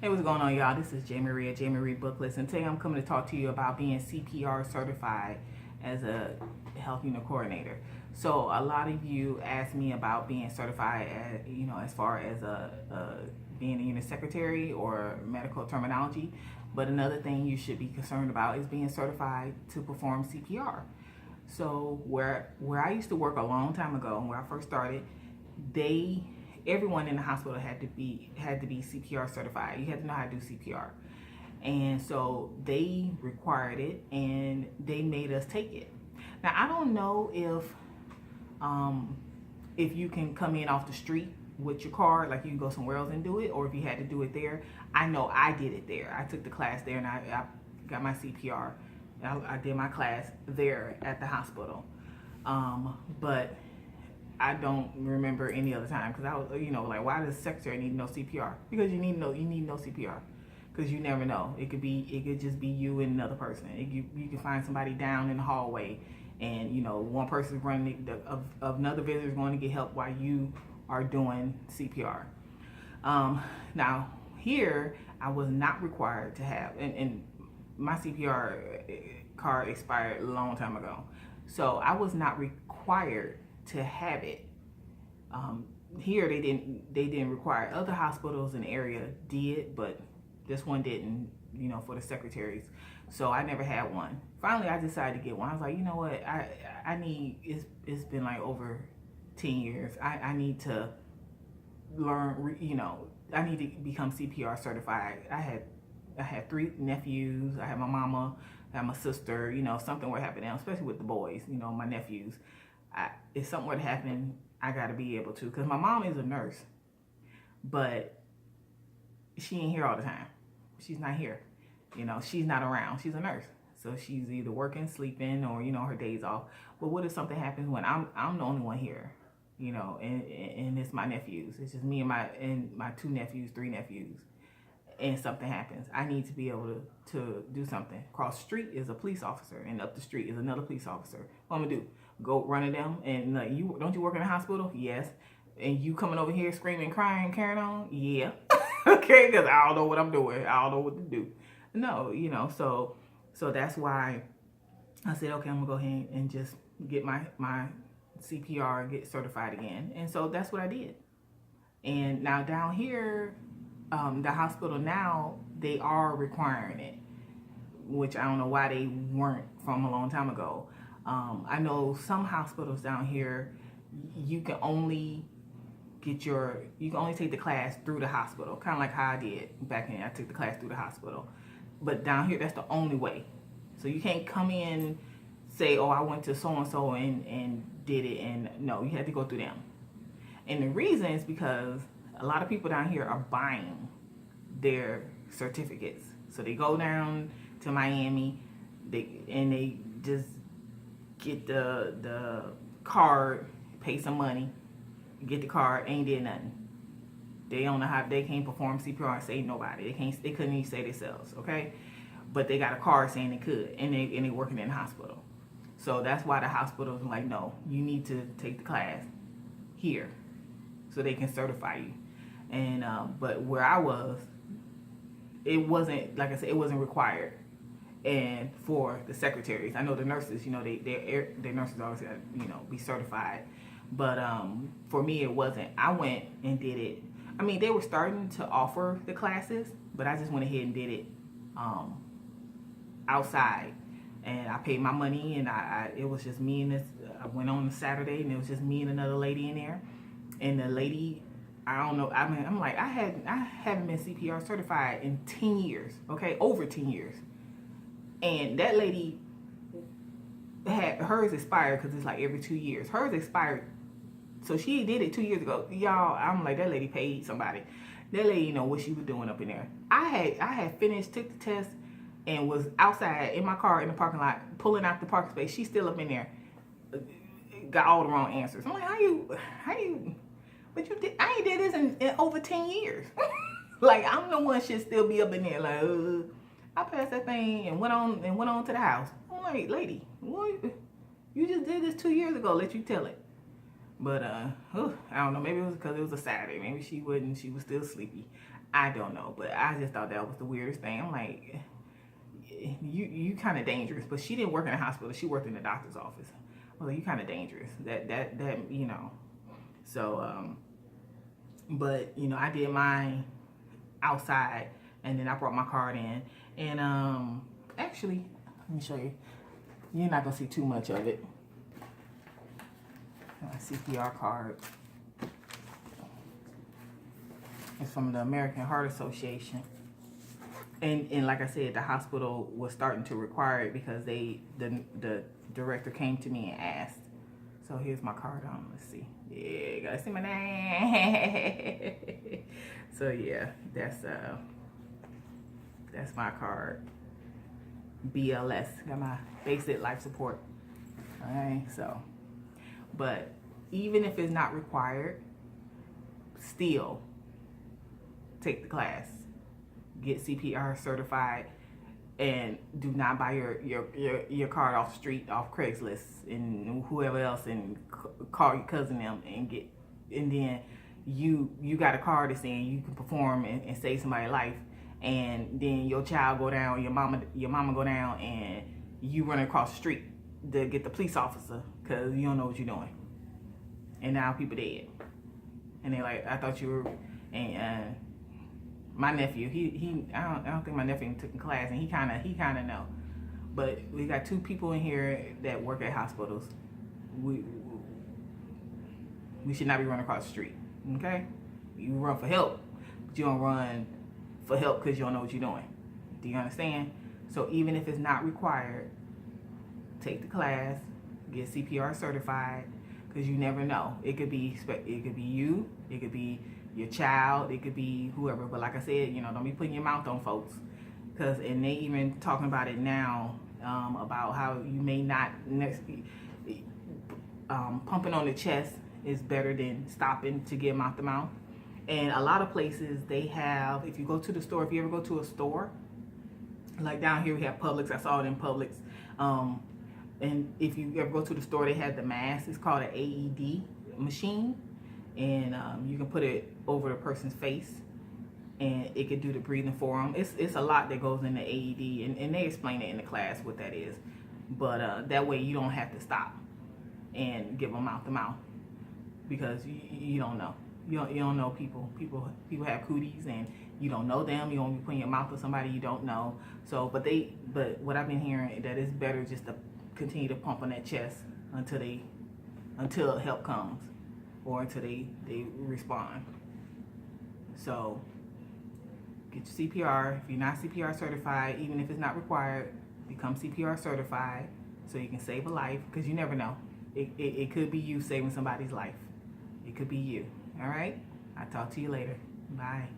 Hey, what's going on, y'all? This is J. Marie at J. Marie Booklist, and today I'm coming to talk to you about being CPR certified as a health unit coordinator. So, a lot of you asked me about being certified, as far as being a unit secretary or medical terminology. But another thing you should be concerned about is being certified to perform CPR. So, where I used to work a long time ago, when I first started, they everyone in the hospital had to be CPR certified. You had to know how to do CPR. And so they required it and they made us take it. Now I don't know if you can come in off the street with your card, like you can go somewhere else and do it, or if you had to do it there. I know I did it there. I took the class there and I got my CPR. I did my class there at the hospital. But I don't remember any other time because I was, like, why does the secretary need to know CPR? Because you need to know CPR because you never know. It could just be you and another person. You can find somebody down in the hallway, and one person's running of another visitor is going to get help while you are doing CPR. Now here I was not required to have, and my CPR card expired a long time ago, so I was not required to have it. Here they didn't require. Other hospitals in the area did, but this one didn't. For the secretaries. So I never had one. Finally, I decided to get one. I was like, you know what? I need. It's been like over 10 years. I need to learn. I need to become CPR certified. I had three nephews. I had my mama. I had my sister. Something would happen to them, especially with the boys. My nephews. If something were to happen, I got to be able to. Because my mom is a nurse, but she ain't here all the time. She's not here. She's not around. She's a nurse. So she's either working, sleeping, or, her days off. But what if something happens when I'm the only one here? And it's my nephews. It's just me and my two nephews, three nephews. And something happens. I need to be able to do something. Across the street is a police officer, and up the street is another police officer. What I'm gonna do? Go run to them? And you don't you work in a hospital? Yes. And you coming over here screaming, crying, carrying on? Yeah. Okay, because I don't know what I'm doing. I don't know what to do. No, so that's why I said, okay, I'm gonna go ahead and just get my CPR and get certified again. And so that's what I did. And now down here, the hospital now, they are requiring it, which I don't know why they weren't from a long time ago. I know some hospitals down here, you can only take the class through the hospital, kind of like how I did back then. I took the class through the hospital, but down here, that's the only way. So you can't come in, say, oh, I went to so and so and did it, and no, you had to go through them. And the reason is because a lot of people down here are buying their certificates. So they go down to Miami, they just get the card, pay some money, get the card, ain't did nothing. They don't know how, they can't perform CPR and save nobody. They couldn't even save themselves, okay? But they got a card saying they could, and they working in the hospital. So that's why the hospital's like, no, you need to take the class here, so they can certify you. And but where I was, it wasn't, like I said, it wasn't required. And for the secretaries, I know the nurses, their nurses always got be certified. But for me, it wasn't. I went and did it. I mean, they were starting to offer the classes, but I just went ahead and did it outside. And I paid my money, and it was just me and this. I went on a Saturday, and it was just me and another lady in there. And the lady, I don't know. I mean, I'm like, I haven't been CPR certified in 10 years. Okay, over 10 years. And that lady had hers expired because it's like every 2 years. Hers expired, so she did it 2 years ago. Y'all, I'm like, that lady paid somebody. That lady know what she was doing up in there. I had finished, took the test, and was outside in my car in the parking lot, pulling out the parking space. She's still up in there. Got all the wrong answers. I'm like, how you? But you did. I ain't did this in over 10 years. Like, I'm the one should still be up in there. Like, I passed that thing and went on to the house. I'm like, lady, what? You just did this 2 years ago. Let you tell it. But I don't know. Maybe it was because it was a Saturday. Maybe she was still sleepy. I don't know, but I just thought that was the weirdest thing. I'm like, you kind of dangerous. But she didn't work in a hospital. She worked in the doctor's office. Well, you kind of dangerous. That you know. So but you know, I did mine outside, and then I brought my card in, and actually, let me show you. You're not gonna see too much of it. My CPR card. It's from the American Heart Association. And like I said, the hospital was starting to require it because the director came to me and asked. So here's my card on. Let's see. Yeah, you gotta see my name. So yeah, that's my card. BLS. Got my basic life support. Alright, so but even if it's not required, still take the class. Get CPR certified, and do not buy your card off the street, off Craigslist and whoever else, and call your cousin them and get, and then you got a card that's saying you can perform and save somebody's life, and then your child go down, your mama go down, and you run across the street to get the police officer because you don't know what you're doing, and now people dead, and they like, I thought you were, and my nephew, I don't think my nephew took in class, and he kind of know. But we got 2 people in here that work at hospitals. We should not be running across the street, okay? You run for help, but you don't run for help because you don't know what you're doing. Do you understand? So even if it's not required, take the class, get CPR certified, because you never know. It could be you, it could be your child, it could be whoever. But like I said, you know, don't be putting your mouth on folks, because, and they even talking about it now, about how you may not pumping on the chest is better than stopping to get mouth to mouth. And a lot of places they have, if you go to the store, if you ever go to a store, like down here we have Publix, I saw it in Publix, and if you ever go to the store, they have the mask. It's called an AED machine, and you can put it over the person's face, and it could do the breathing for them. It's a lot that goes into AED, and they explain it in the class what that is. But that way you don't have to stop and give them mouth to mouth, because you don't know. You don't know people. People have cooties, and you don't know them. You don't be putting your mouth with somebody you don't know. So, but what I've been hearing, that it's better just to continue to pump on that chest until help comes, or until they respond. So get your CPR. If you're not CPR certified, even if it's not required, become CPR certified so you can save a life, because you never know. It could be you saving somebody's life. It could be you. All right? I'll talk to you later. Bye.